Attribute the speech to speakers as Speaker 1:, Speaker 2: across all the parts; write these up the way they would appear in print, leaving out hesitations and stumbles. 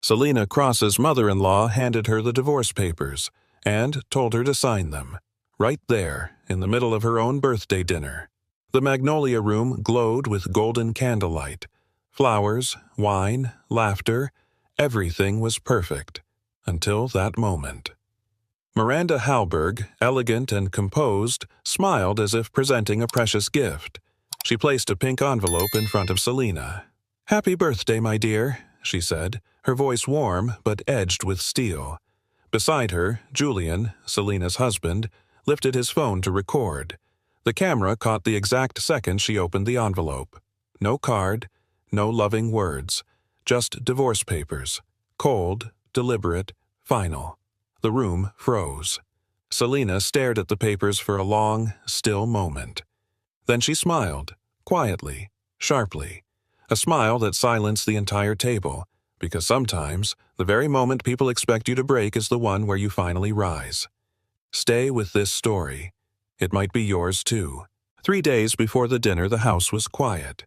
Speaker 1: Selena Cross's mother-in-law handed her the divorce papers and told her to sign them, right there in the middle of her own birthday dinner. The Magnolia Room glowed with golden candlelight. Flowers, wine, laughter, everything was perfect, until that moment. Miranda Hallberg, elegant and composed, smiled as if presenting a precious gift. She placed a pink envelope in front of Selena. "Happy birthday, my dear," she said, her voice warm but edged with steel. Beside her, Julian, Selena's husband, lifted his phone to record. The camera caught the exact second she opened the envelope. No card, no loving words, just divorce papers. Cold, deliberate, final. The room froze. Selena stared at the papers for a long, still moment. Then she smiled, quietly, sharply. A smile that silenced the entire table, because sometimes the very moment people expect you to break is the one where you finally rise. Stay with this story. It might be yours too. 3 days before the dinner, the house was quiet.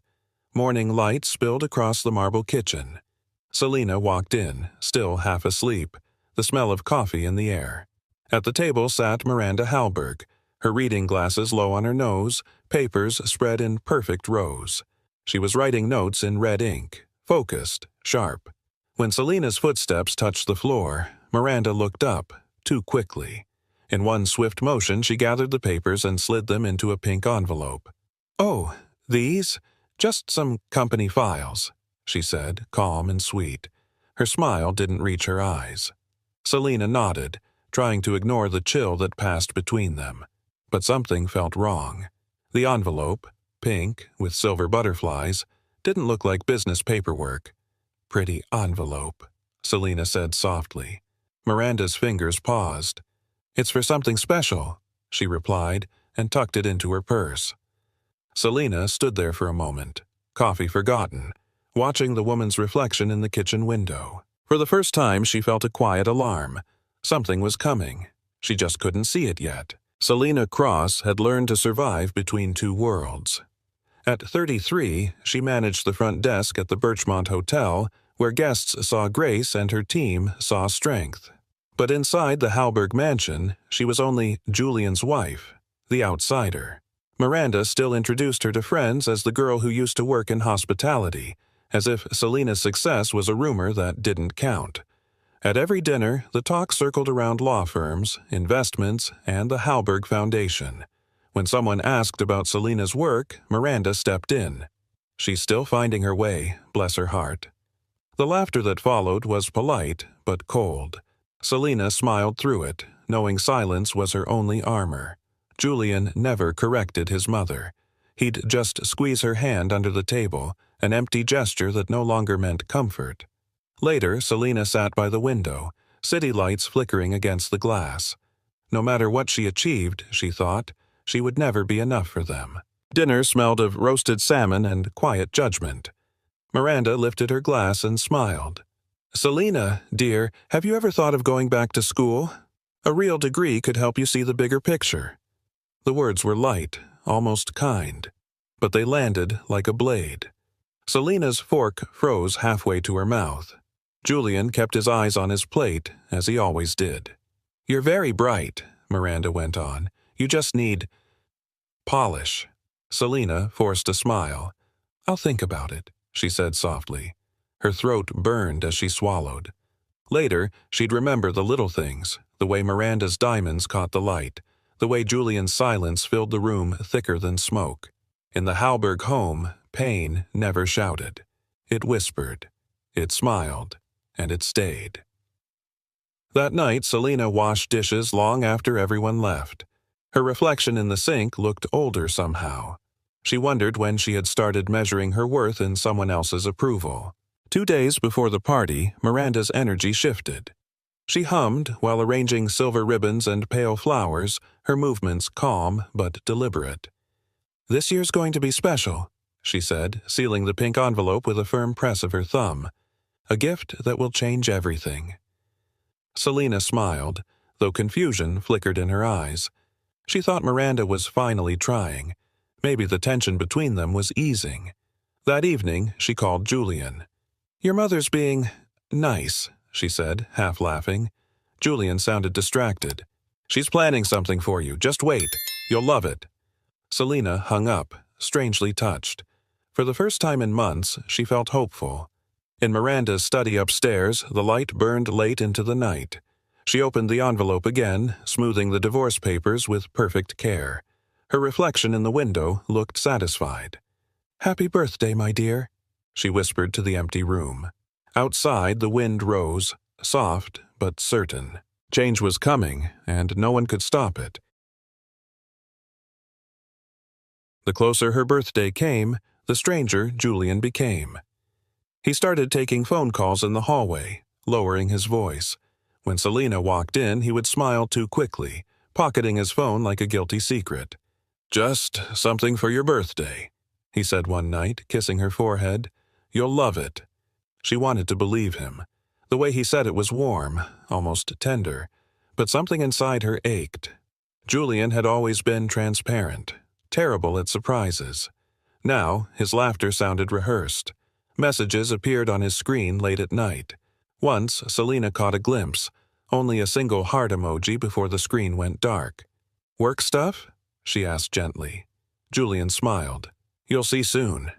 Speaker 1: Morning light spilled across the marble kitchen. Selena walked in, still half asleep, the smell of coffee in the air. At the table sat Miranda Hallberg, her reading glasses low on her nose, papers spread in perfect rows. She was writing notes in red ink, focused, sharp. When Selena's footsteps touched the floor, Miranda looked up, too quickly. In one swift motion, she gathered the papers and slid them into a pink envelope. "Oh, these? Just some company files," she said, calm and sweet. Her smile didn't reach her eyes. Selena nodded, trying to ignore the chill that passed between them. But something felt wrong. The envelope, pink, with silver butterflies, didn't look like business paperwork. "Pretty envelope," Selena said softly. Miranda's fingers paused. "It's for something special," she replied, and tucked it into her purse. Selena stood there for a moment, coffee forgotten, watching the woman's reflection in the kitchen window. For the first time, she felt a quiet alarm. Something was coming. She just couldn't see it yet. Selena Cross had learned to survive between two worlds. At 33, she managed the front desk at the Birchmont Hotel, where guests saw grace and her team saw strength. But inside the Hallberg mansion, she was only Julian's wife, the outsider. Miranda still introduced her to friends as the girl who used to work in hospitality, as if Selena's success was a rumor that didn't count. At every dinner, the talk circled around law firms, investments, and the Hallberg Foundation. When someone asked about Selena's work, Miranda stepped in. She's still finding her way, bless her heart. The laughter that followed was polite, but cold. Selena smiled through it, knowing silence was her only armor. Julian never corrected his mother. He'd just squeeze her hand under the table, an empty gesture that no longer meant comfort. Later, Selena sat by the window, city lights flickering against the glass. No matter what she achieved, she thought, she would never be enough for them. Dinner smelled of roasted salmon and quiet judgment. Miranda lifted her glass and smiled. "Selena, dear, have you ever thought of going back to school? A real degree could help you see the bigger picture." The words were light, almost kind, but they landed like a blade. Selena's fork froze halfway to her mouth. Julian kept his eyes on his plate, as he always did. "You're very bright," Miranda went on. "You just need polish." Selena forced a smile. "I'll think about it," she said softly. Her throat burned as she swallowed. Later, she'd remember the little things, the way Miranda's diamonds caught the light, the way Julian's silence filled the room thicker than smoke. In the Hallberg home, pain never shouted. It whispered, it smiled, and it stayed. That night, Selena washed dishes long after everyone left. Her reflection in the sink looked older somehow. She wondered when she had started measuring her worth in someone else's approval. 2 days before the party, Miranda's energy shifted. She hummed while arranging silver ribbons and pale flowers, her movements calm but deliberate. "This year's going to be special," she said, sealing the pink envelope with a firm press of her thumb. "A gift that will change everything." Selena smiled, though confusion flickered in her eyes. She thought Miranda was finally trying. Maybe the tension between them was easing. That evening, she called Julian. "Your mother's being Nice, she said, half laughing. Julian sounded distracted. She's planning something for you. Just wait. You'll love it. Selena hung up, strangely touched. For the first time in months, she felt hopeful. In Miranda's study upstairs, the light burned late into the night. She opened the envelope again, smoothing the divorce papers with perfect care. Her reflection in the window looked satisfied. "Happy birthday, my dear," she whispered to the empty room. Outside, the wind rose, soft but certain. Change was coming, and no one could stop it. The closer her birthday came, the stranger Julian became. He started taking phone calls in the hallway, lowering his voice. When Selena walked in, he would smile too quickly, pocketing his phone like a guilty secret. "Just something for your birthday," he said one night, kissing her forehead. "You'll love it." She wanted to believe him. The way he said it was warm, almost tender, but something inside her ached. Julian had always been transparent, terrible at surprises. Now, his laughter sounded rehearsed. Messages appeared on his screen late at night. Once, Selena caught a glimpse, only a single heart emoji before the screen went dark. "Work stuff?" she asked gently. Julian smiled. "You'll see soon."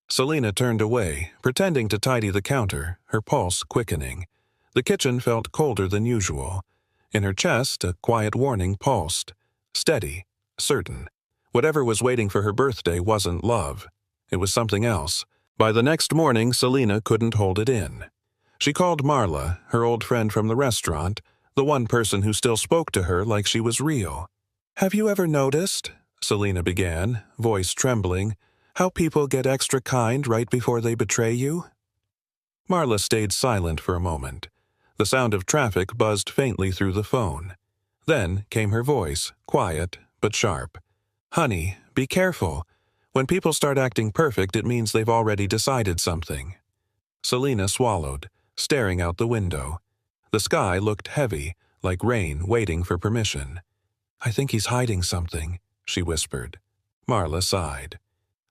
Speaker 1: Selena turned away, pretending to tidy the counter, her pulse quickening. The kitchen felt colder than usual. In her chest, a quiet warning pulsed. Steady, certain. Whatever was waiting for her birthday wasn't love. It was something else. By the next morning, Selena couldn't hold it in. She called Marla, her old friend from the restaurant, the one person who still spoke to her like she was real. "Have you ever noticed," Selena began, voice trembling, "how people get extra kind right before they betray you?" Marla stayed silent for a moment. The sound of traffic buzzed faintly through the phone. Then came her voice, quiet but sharp. "Honey, be careful. When people start acting perfect, it means they've already decided something." Selena swallowed, staring out the window. The sky looked heavy, like rain waiting for permission. "I think he's hiding something," she whispered. Marla sighed.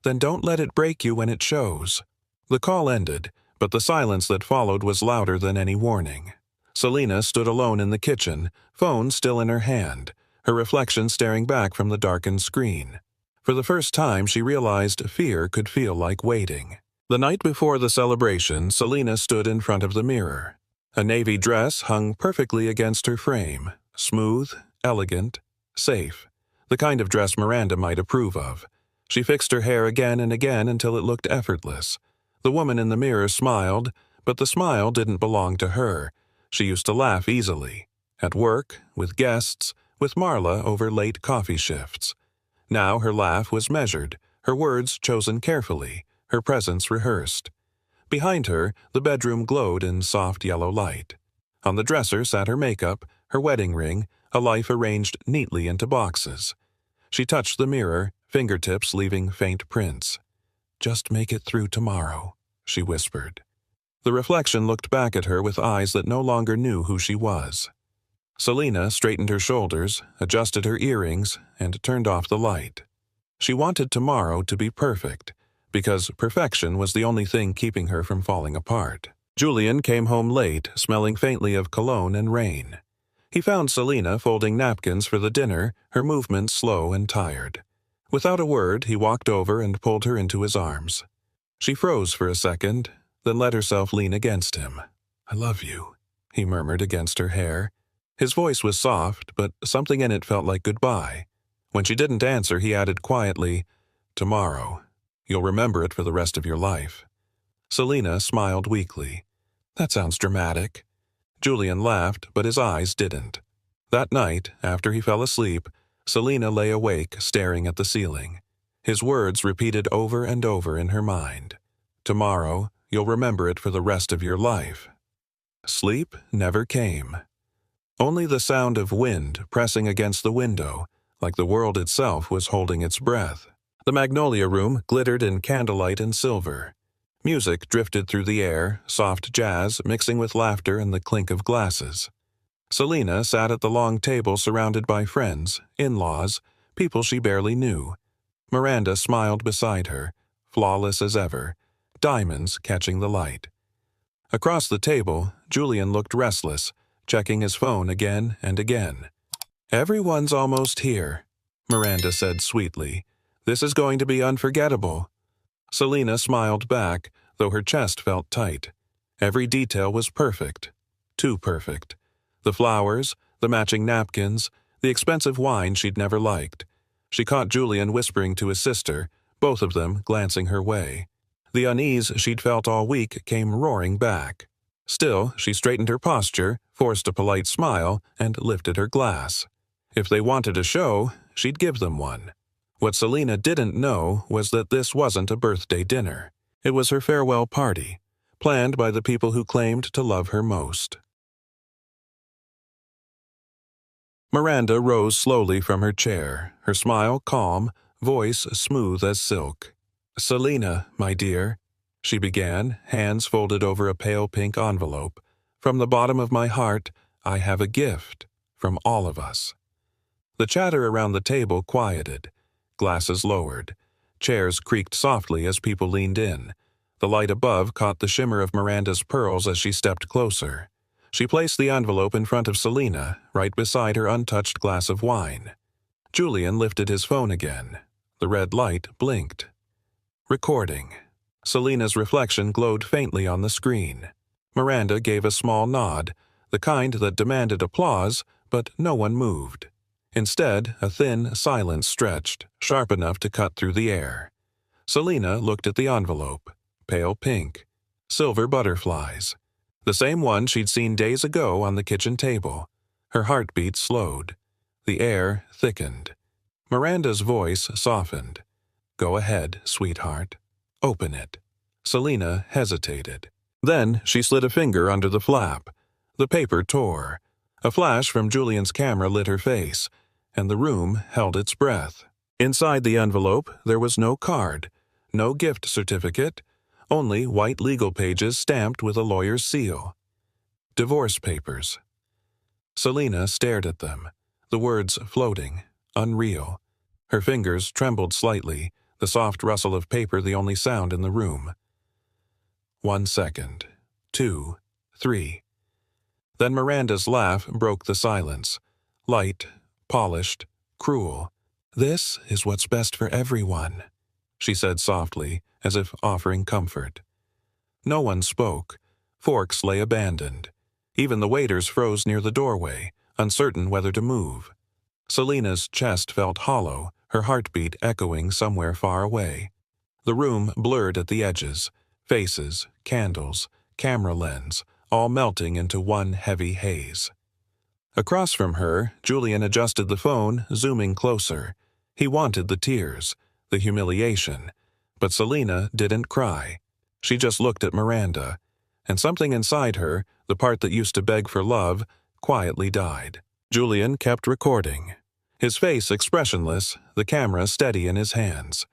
Speaker 1: "Then don't let it break you when it shows." The call ended, but the silence that followed was louder than any warning. Selena stood alone in the kitchen, phone still in her hand, her reflection staring back from the darkened screen. For the first time, she realized fear could feel like waiting. The night before the celebration, Selena stood in front of the mirror. A navy dress hung perfectly against her frame, smooth, elegant, safe, the kind of dress Miranda might approve of. She fixed her hair again and again until it looked effortless. The woman in the mirror smiled, but the smile didn't belong to her. She used to laugh easily. At work, with guests, with Marla over late coffee shifts. Now her laugh was measured, her words chosen carefully, her presence rehearsed. Behind her, the bedroom glowed in soft yellow light. On the dresser sat her makeup, her wedding ring, a life arranged neatly into boxes. She touched the mirror, fingertips leaving faint prints. "Just make it through tomorrow," she whispered. The reflection looked back at her with eyes that no longer knew who she was. Selena straightened her shoulders, adjusted her earrings, and turned off the light. She wanted tomorrow to be perfect, because perfection was the only thing keeping her from falling apart. Julian came home late, smelling faintly of cologne and rain. He found Selena folding napkins for the dinner, her movements slow and tired. Without a word, he walked over and pulled her into his arms. She froze for a second, then let herself lean against him. "I love you," he murmured against her hair. His voice was soft, but something in it felt like goodbye. When she didn't answer, he added quietly, "Tomorrow. You'll remember it for the rest of your life." Selena smiled weakly. "That sounds dramatic." Julian laughed, but his eyes didn't. That night, after he fell asleep, Selena lay awake, staring at the ceiling. His words repeated over and over in her mind. "Tomorrow, you'll remember it for the rest of your life." Sleep never came. Only the sound of wind pressing against the window, like the world itself was holding its breath. The magnolia room glittered in candlelight and silver. Music drifted through the air, soft jazz mixing with laughter and the clink of glasses. Selena sat at the long table surrounded by friends, in-laws, people she barely knew. Miranda smiled beside her, flawless as ever, diamonds catching the light. Across the table, Julian looked restless, checking his phone again and again. "Everyone's almost here," Miranda said sweetly. "This is going to be unforgettable." Selena smiled back, though her chest felt tight. Every detail was perfect. Too perfect. The flowers, the matching napkins, the expensive wine she'd never liked. She caught Julian whispering to his sister, both of them glancing her way. The unease she'd felt all week came roaring back. Still, she straightened her posture, forced a polite smile, and lifted her glass. If they wanted a show, she'd give them one. What Selena didn't know was that this wasn't a birthday dinner. It was her farewell party, planned by the people who claimed to love her most. Miranda rose slowly from her chair, her smile calm, voice smooth as silk. "Selena, my dear," she began, hands folded over a pale pink envelope. "From the bottom of my heart, I have a gift from all of us." The chatter around the table quieted. Glasses lowered. Chairs creaked softly as people leaned in. The light above caught the shimmer of Miranda's pearls as she stepped closer. She placed the envelope in front of Selena, right beside her untouched glass of wine. Julian lifted his phone again. The red light blinked. Recording. Selena's reflection glowed faintly on the screen. Miranda gave a small nod, the kind that demanded applause, but no one moved. Instead, a thin silence stretched, sharp enough to cut through the air. Selena looked at the envelope. Pale pink. Silver butterflies. The same one she'd seen days ago on the kitchen table. Her heartbeat slowed. The air thickened. Miranda's voice softened. "Go ahead, sweetheart. Open it." Selena hesitated. Then she slid a finger under the flap. The paper tore. A flash from Julian's camera lit her face, and the room held its breath. Inside the envelope, there was no card, no gift certificate, only white legal pages stamped with a lawyer's seal. Divorce papers. Selena stared at them, the words floating, unreal. Her fingers trembled slightly, the soft rustle of paper the only sound in the room. 1 second. 2. 3. Then Miranda's laugh broke the silence. Light, polished, cruel. "This is what's best for everyone," she said softly, as if offering comfort. No one spoke. Forks lay abandoned. Even the waiters froze near the doorway, uncertain whether to move. Selena's chest felt hollow, her heartbeat echoing somewhere far away. The room blurred at the edges. Faces, candles, camera lens, all melting into one heavy haze. Across from her, Julian adjusted the phone, zooming closer. He wanted the tears, the humiliation. But Selena didn't cry. She just looked at Miranda, and something inside her, the part that used to beg for love, quietly died. Julian kept recording. His face expressionless, the camera steady in his hands.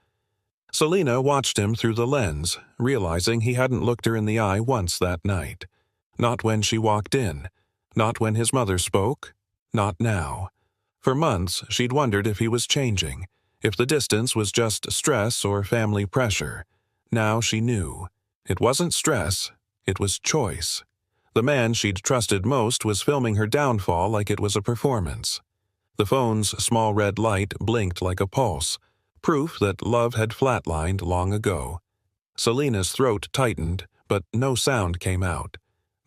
Speaker 1: Selena watched him through the lens, realizing he hadn't looked her in the eye once that night. Not when she walked in. Not when his mother spoke. Not now. For months, she'd wondered if he was changing, if the distance was just stress or family pressure. Now she knew. It wasn't stress, it was choice. The man she'd trusted most was filming her downfall like it was a performance. The phone's small red light blinked like a pulse, proof that love had flatlined long ago. Selena's throat tightened, but no sound came out.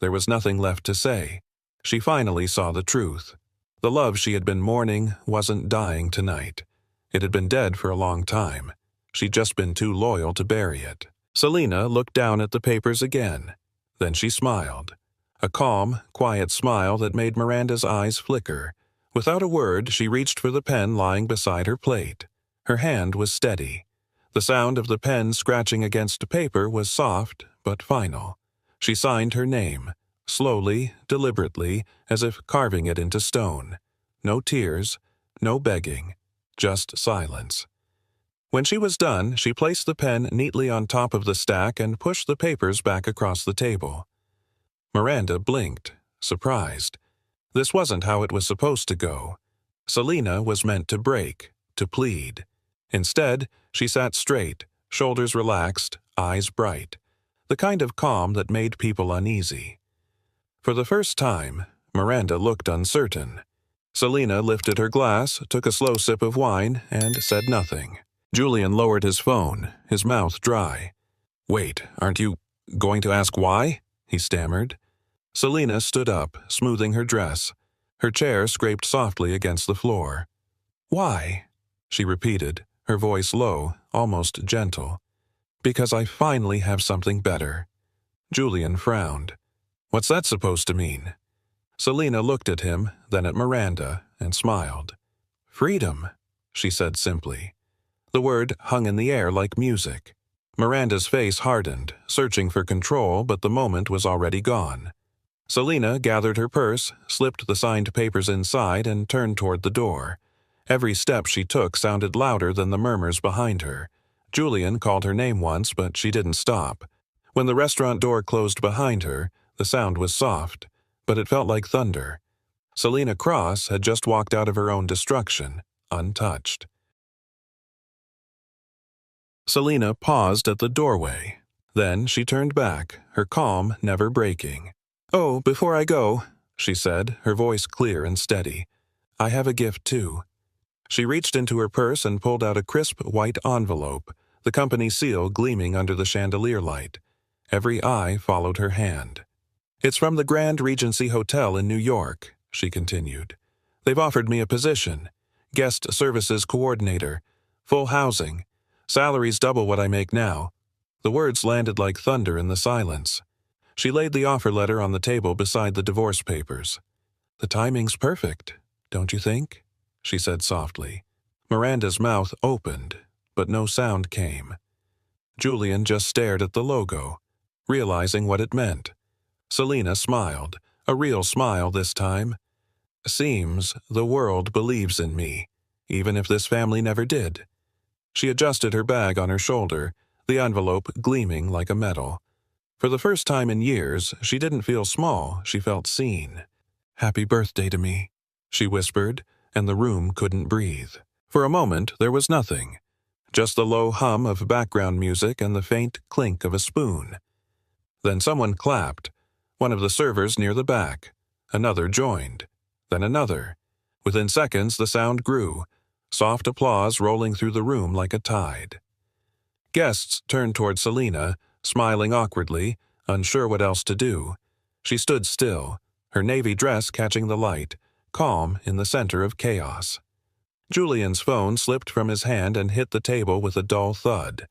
Speaker 1: There was nothing left to say. She finally saw the truth. The love she had been mourning wasn't dying tonight. It had been dead for a long time. She'd just been too loyal to bury it. Selena looked down at the papers again. Then she smiled. A calm, quiet smile that made Miranda's eyes flicker. Without a word, she reached for the pen lying beside her plate. Her hand was steady. The sound of the pen scratching against paper was soft but final. She signed her name, slowly, deliberately, as if carving it into stone. No tears, no begging, just silence. When she was done, she placed the pen neatly on top of the stack and pushed the papers back across the table. Miranda blinked, surprised. This wasn't how it was supposed to go. Selena was meant to break, to plead. Instead, she sat straight, shoulders relaxed, eyes bright. the kind of calm that made people uneasy. For the first time, Miranda looked uncertain. Selena lifted her glass, took a slow sip of wine, and said nothing. Julian lowered his phone, his mouth dry. "Wait, aren't you going to ask why?" he stammered. Selena stood up, smoothing her dress. Her chair scraped softly against the floor. "Why?" she repeated, her voice low, almost gentle. "Because I finally have something better." Julian frowned. "What's that supposed to mean?" Selena looked at him, then at Miranda, and smiled. "Freedom," she said simply. The word hung in the air like music. Miranda's face hardened, searching for control, but the moment was already gone. Selena gathered her purse, slipped the signed papers inside, and turned toward the door. Every step she took sounded louder than the murmurs behind her. Julian called her name once, but she didn't stop. When the restaurant door closed behind her, the sound was soft, but it felt like thunder. Selena Cross had just walked out of her own destruction, untouched. Selena paused at the doorway. Then she turned back, her calm never breaking. "Oh, before I go," she said, her voice clear and steady, "I have a gift too." She reached into her purse and pulled out a crisp white envelope, the company seal gleaming under the chandelier light. Every eye followed her hand. "It's from the Grand Regency Hotel in New York," she continued. "They've offered me a position, guest services coordinator, full housing, salary's double what I make now." The words landed like thunder in the silence. She laid the offer letter on the table beside the divorce papers. "The timing's perfect, don't you think?" she said softly. Miranda's mouth opened, but no sound came. Julian just stared at the logo, realizing what it meant. Selena smiled, a real smile this time. "Seems the world believes in me, even if this family never did." She adjusted her bag on her shoulder, the envelope gleaming like a medal. For the first time in years, she didn't feel small, she felt seen. "Happy birthday to me," she whispered, and the room couldn't breathe. For a moment, there was nothing. Just the low hum of background music and the faint clink of a spoon. Then someone clapped, one of the servers near the back. Another joined. Then another. Within seconds, the sound grew, soft applause rolling through the room like a tide. Guests turned toward Selena, smiling awkwardly, unsure what else to do. She stood still, her navy dress catching the light, calm in the center of chaos. Julian's phone slipped from his hand and hit the table with a dull thud.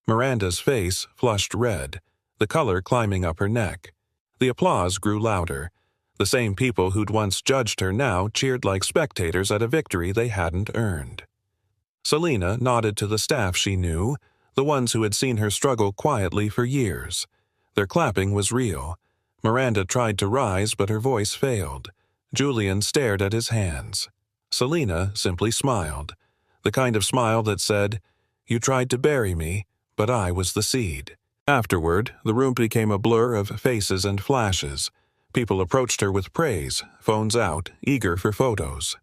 Speaker 1: Miranda's face flushed red, the color climbing up her neck. The applause grew louder. The same people who'd once judged her now cheered like spectators at a victory they hadn't earned. Selena nodded to the staff she knew, the ones who had seen her struggle quietly for years. Their clapping was real. Miranda tried to rise, but her voice failed. Julian stared at his hands. Selena simply smiled, the kind of smile that said, "You tried to bury me, but I was the seed." Afterward, the room became a blur of faces and flashes. People approached her with praise, phones out, eager for photos.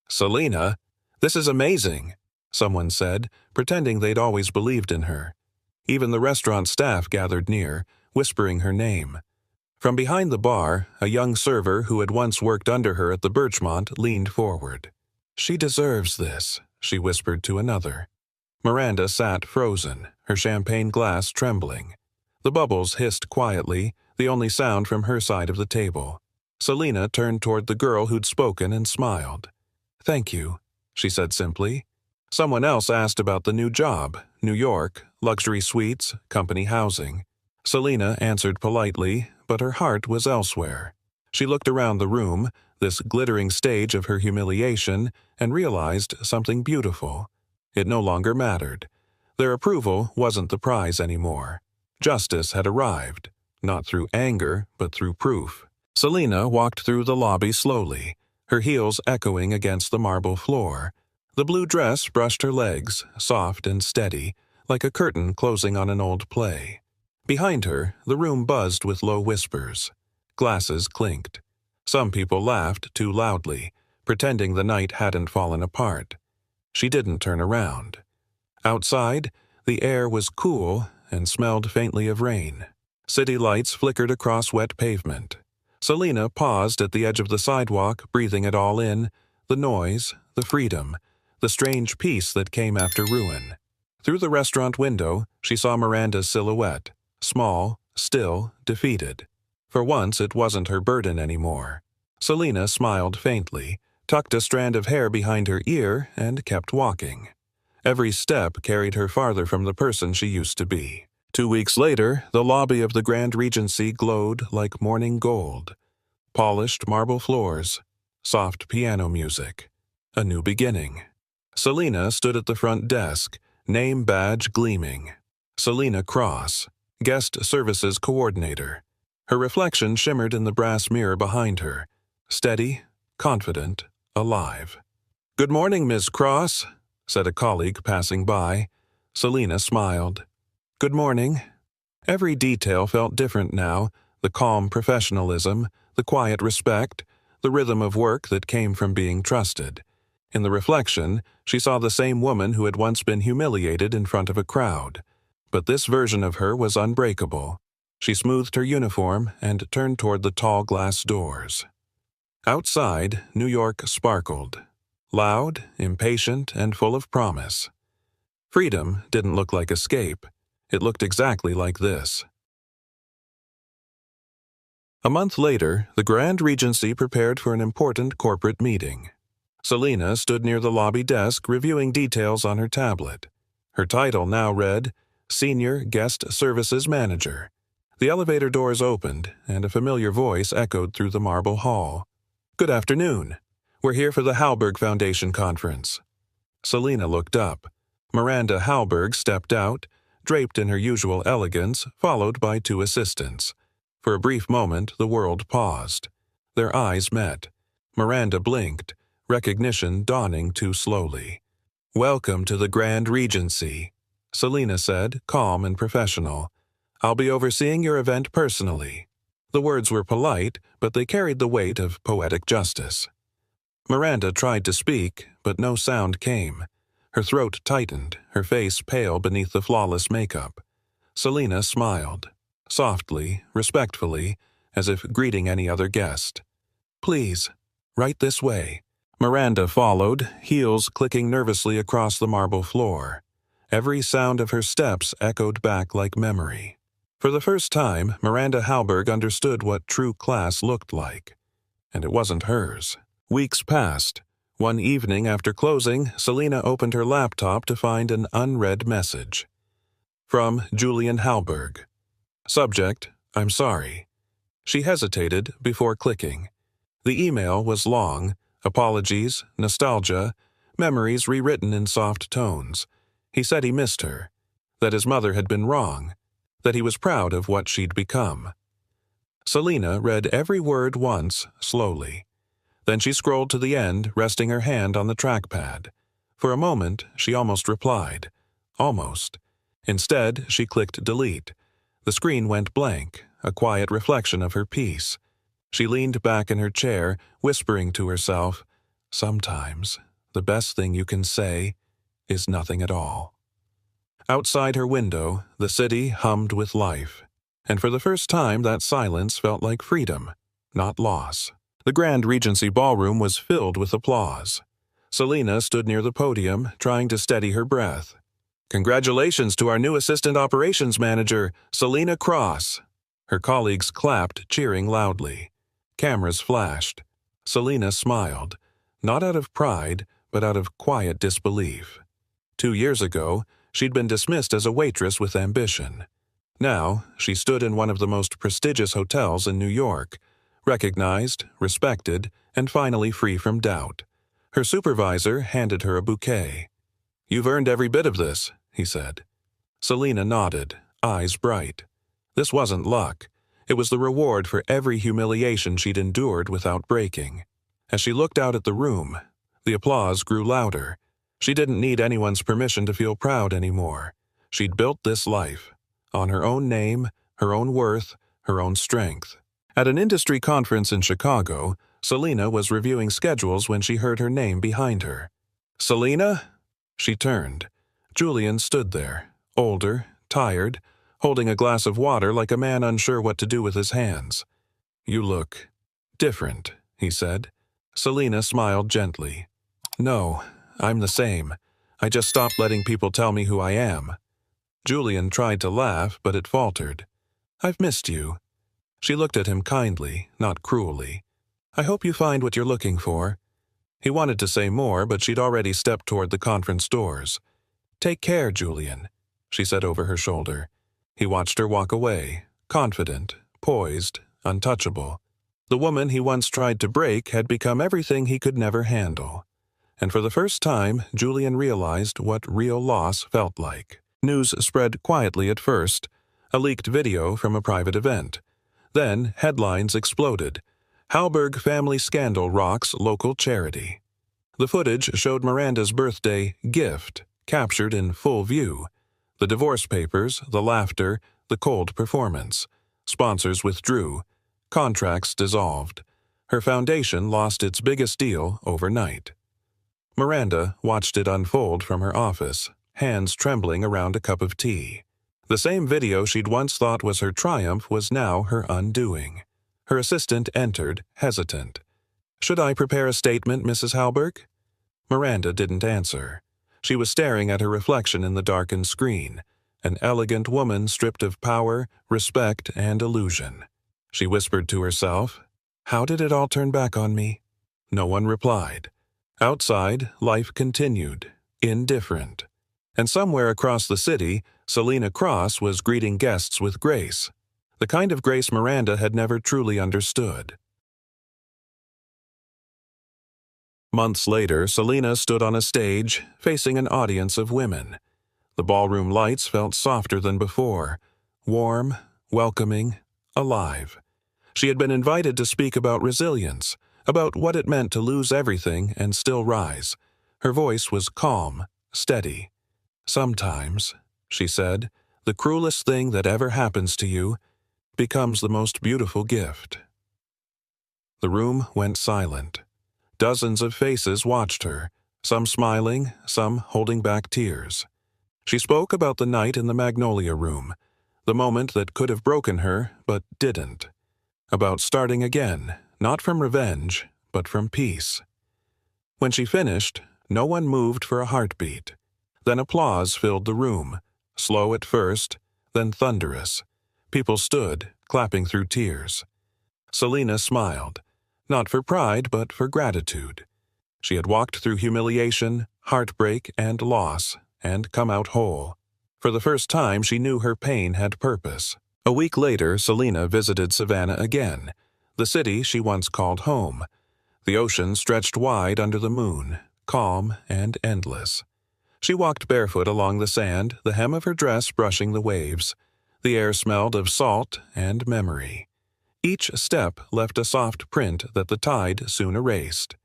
Speaker 1: "Selena, this is amazing," someone said, pretending they'd always believed in her. Even the restaurant staff gathered near, whispering her name. From behind the bar, a young server who had once worked under her at the Birchmont leaned forward. "She deserves this," she whispered to another. Miranda sat frozen, her champagne glass trembling. The bubbles hissed quietly, the only sound from her side of the table. Selena turned toward the girl who'd spoken and smiled. "Thank you," she said simply. Someone else asked about the new job, New York, luxury suites, company housing. Selena answered politely, but her heart was elsewhere. She looked around the room, this glittering stage of her humiliation, and realized something beautiful. It no longer mattered. Their approval wasn't the prize anymore. Justice had arrived, not through anger, but through proof. Selena walked through the lobby slowly, her heels echoing against the marble floor. The blue dress brushed her legs, soft and steady, like a curtain closing on an old play. Behind her, the room buzzed with low whispers. Glasses clinked. Some people laughed too loudly, pretending the night hadn't fallen apart. She didn't turn around. Outside, the air was cool and smelled faintly of rain. City lights flickered across wet pavement. Selena paused at the edge of the sidewalk, breathing it all in, the noise, the freedom, the strange peace that came after ruin. Through the restaurant window, she saw Miranda's silhouette, small, still, defeated. For once, it wasn't her burden anymore. Selena smiled faintly, tucked a strand of hair behind her ear, and kept walking. Every step carried her farther from the person she used to be. 2 weeks later, the lobby of the Grand Regency glowed like morning gold. Polished marble floors, soft piano music. A new beginning. Selena stood at the front desk, name badge gleaming. Selena Cross, guest services coordinator. Her reflection shimmered in the brass mirror behind her, steady, confident, alive. "Good morning, Miss Cross," said a colleague passing by. Selena smiled. "Good morning." Every detail felt different now, the calm professionalism, the quiet respect, the rhythm of work that came from being trusted. In the reflection, she saw the same woman who had once been humiliated in front of a crowd. But this version of her was unbreakable. She smoothed her uniform and turned toward the tall glass doors. Outside, New York sparkled. Loud, impatient, and full of promise. Freedom didn't look like escape. It looked exactly like this. A month later, the Grand Regency prepared for an important corporate meeting. Selena stood near the lobby desk reviewing details on her tablet. Her title now read, Senior Guest Services Manager. The elevator doors opened, and a familiar voice echoed through the marble hall. "Good afternoon. We're here for the Halberg Foundation conference." Selena looked up. Miranda Halberg stepped out, draped in her usual elegance, followed by 2 assistants. For a brief moment, the world paused. Their eyes met. Miranda blinked, recognition dawning too slowly. "Welcome to the Grand Regency," Selena said, calm and professional. "I'll be overseeing your event personally." The words were polite, but they carried the weight of poetic justice. Miranda tried to speak, but no sound came. Her throat tightened, her face pale beneath the flawless makeup. Selena smiled, softly, respectfully, as if greeting any other guest. "Please, right this way." Miranda followed, heels clicking nervously across the marble floor. Every sound of her steps echoed back like memory. For the first time, Miranda Halberg understood what true class looked like. And it wasn't hers. Weeks passed. One evening after closing, Selena opened her laptop to find an unread message. From Julian Halberg. Subject, "I'm sorry." She hesitated before clicking. The email was long, apologies, nostalgia, memories rewritten in soft tones. He said he missed her, that his mother had been wrong, that he was proud of what she'd become. Selena read every word once, slowly. Then she scrolled to the end, resting her hand on the trackpad. For a moment, she almost replied. Almost. Instead, she clicked delete. The screen went blank, a quiet reflection of her peace. She leaned back in her chair, whispering to herself, "Sometimes, the best thing you can say is nothing at all." Outside her window, the city hummed with life. And for the first time, that silence felt like freedom, not loss. The Grand Regency ballroom was filled with applause. Selena stood near the podium, trying to steady her breath. "Congratulations to our new Assistant Operations Manager, Selena Cross." Her colleagues clapped, cheering loudly. Cameras flashed. Selena smiled, not out of pride, but out of quiet disbelief. 2 years ago, she'd been dismissed as a waitress with ambition. Now, she stood in one of the most prestigious hotels in New York, recognized, respected, and finally free from doubt. Her supervisor handed her a bouquet. "You've earned every bit of this," he said. Selena nodded, eyes bright. This wasn't luck. It was the reward for every humiliation she'd endured without breaking. As she looked out at the room, the applause grew louder. She didn't need anyone's permission to feel proud anymore. She'd built this life, on her own name, her own worth, her own strength. At an industry conference in Chicago, Selena was reviewing schedules when she heard her name behind her. "Selena?" She turned. Julian stood there, older, tired, holding a glass of water like a man unsure what to do with his hands. "You look different," he said. Selena smiled gently. "No, I'm the same. I just stopped letting people tell me who I am." Julian tried to laugh, but it faltered. "I've missed you." She looked at him kindly, not cruelly. "I hope you find what you're looking for." He wanted to say more, but she'd already stepped toward the conference doors. "Take care, Julian," she said over her shoulder. He watched her walk away, confident, poised, untouchable. The woman he once tried to break had become everything he could never handle. And for the first time, Julian realized what real loss felt like. News spread quietly at first, a leaked video from a private event. Then, headlines exploded. "Halberg family scandal rocks local charity." The footage showed Miranda's birthday gift, captured in full view. The divorce papers, the laughter, the cold performance. Sponsors withdrew. Contracts dissolved. Her foundation lost its biggest deal overnight. Miranda watched it unfold from her office, hands trembling around a cup of tea. The same video she'd once thought was her triumph was now her undoing. Her assistant entered, hesitant. "Should I prepare a statement, Mrs. Halberg?" Miranda didn't answer. She was staring at her reflection in the darkened screen, an elegant woman stripped of power, respect, and illusion. She whispered to herself, "How did it all turn back on me?" No one replied. Outside, life continued, indifferent. And somewhere across the city, Selena Cross was greeting guests with grace, the kind of grace Miranda had never truly understood. Months later, Selena stood on a stage, facing an audience of women. The ballroom lights felt softer than before, warm, welcoming, alive. She had been invited to speak about resilience, about what it meant to lose everything and still rise. Her voice was calm, steady. "Sometimes," she said, "the cruelest thing that ever happens to you becomes the most beautiful gift." The room went silent. Dozens of faces watched her, some smiling, some holding back tears. She spoke about the night in the Magnolia Room, the moment that could have broken her but didn't. About starting again, not from revenge, but from peace. When she finished, no one moved for a heartbeat. Then applause filled the room, slow at first, then thunderous. People stood, clapping through tears. Selena smiled, not for pride but for gratitude. She had walked through humiliation, heartbreak, and loss, and come out whole. For the first time, she knew her pain had purpose. A week later, Selena visited Savannah again, the city she once called home. The ocean stretched wide under the moon, calm and endless. She walked barefoot along the sand, the hem of her dress brushing the waves. The air smelled of salt and memory. Each step left a soft print that the tide soon erased.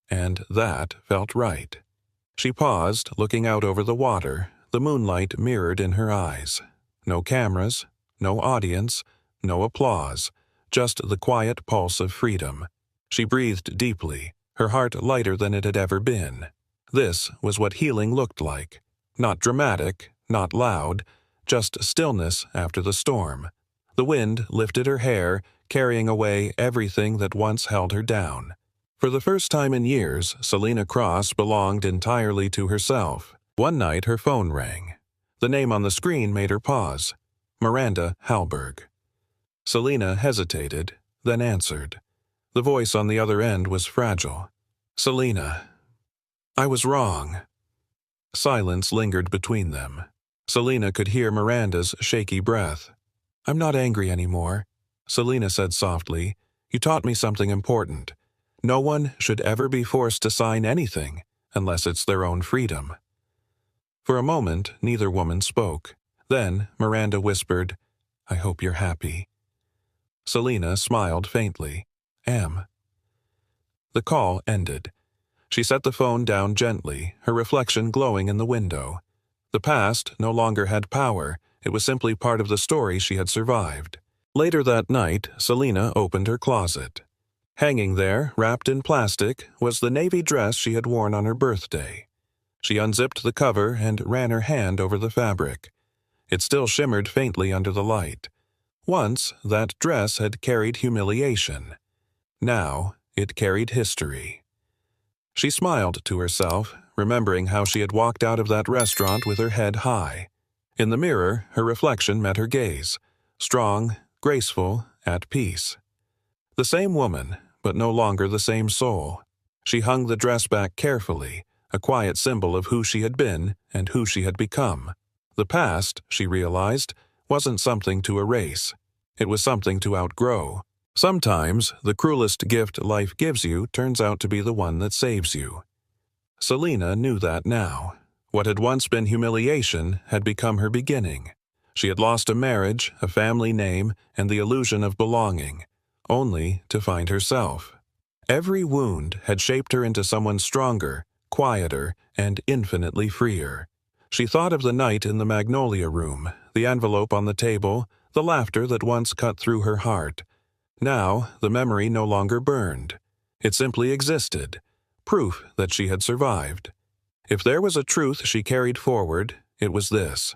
Speaker 1: And that felt right. She paused, looking out over the water, the moonlight mirrored in her eyes. No cameras, no audience, no applause, just the quiet pulse of freedom. She breathed deeply, her heart lighter than it had ever been. This was what healing looked like. Not dramatic, not loud, just stillness after the storm. The wind lifted her hair, carrying away everything that once held her down. For the first time in years, Selena Cross belonged entirely to herself. One night her phone rang. The name on the screen made her pause. Miranda Halberg. Selena hesitated, then answered. The voice on the other end was fragile. "Selena, I was wrong." Silence lingered between them. Selena could hear Miranda's shaky breath. "I'm not angry anymore," Selena said softly. "You taught me something important. No one should ever be forced to sign anything unless it's their own freedom." For a moment, neither woman spoke. Then Miranda whispered, "I hope you're happy." Selena smiled faintly. "Am." The call ended. She set the phone down gently, her reflection glowing in the window. The past no longer had power. It was simply part of the story she had survived. Later that night, Selena opened her closet. Hanging there, wrapped in plastic, was the navy dress she had worn on her birthday. She unzipped the cover and ran her hand over the fabric. It still shimmered faintly under the light. Once, that dress had carried humiliation. Now, it carried history. She smiled to herself, remembering how she had walked out of that restaurant with her head high. In the mirror, her reflection met her gaze, strong, graceful, at peace. The same woman, but no longer the same soul. She hung the dress back carefully, a quiet symbol of who she had been and who she had become. The past, she realized, wasn't something to erase. It was something to outgrow. Sometimes, the cruelest gift life gives you turns out to be the one that saves you. Selena knew that now. What had once been humiliation had become her beginning. She had lost a marriage, a family name, and the illusion of belonging, only to find herself. Every wound had shaped her into someone stronger, quieter, and infinitely freer. She thought of the night in the Magnolia Room, the envelope on the table, the laughter that once cut through her heart. Now, the memory no longer burned. It simply existed, proof that she had survived. If there was a truth she carried forward, it was this: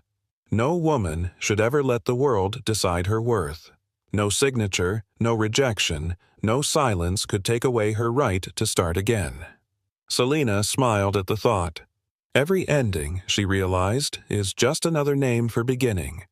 Speaker 1: no woman should ever let the world decide her worth. No signature, no rejection, no silence could take away her right to start again. Selena smiled at the thought. Every ending, she realized, is just another name for beginning.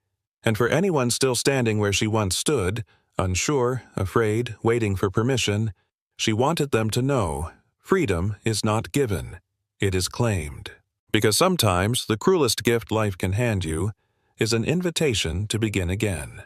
Speaker 1: And for anyone still standing where she once stood, unsure, afraid, waiting for permission, she wanted them to know, freedom is not given, it is claimed. Because sometimes the cruelest gift life can hand you is an invitation to begin again.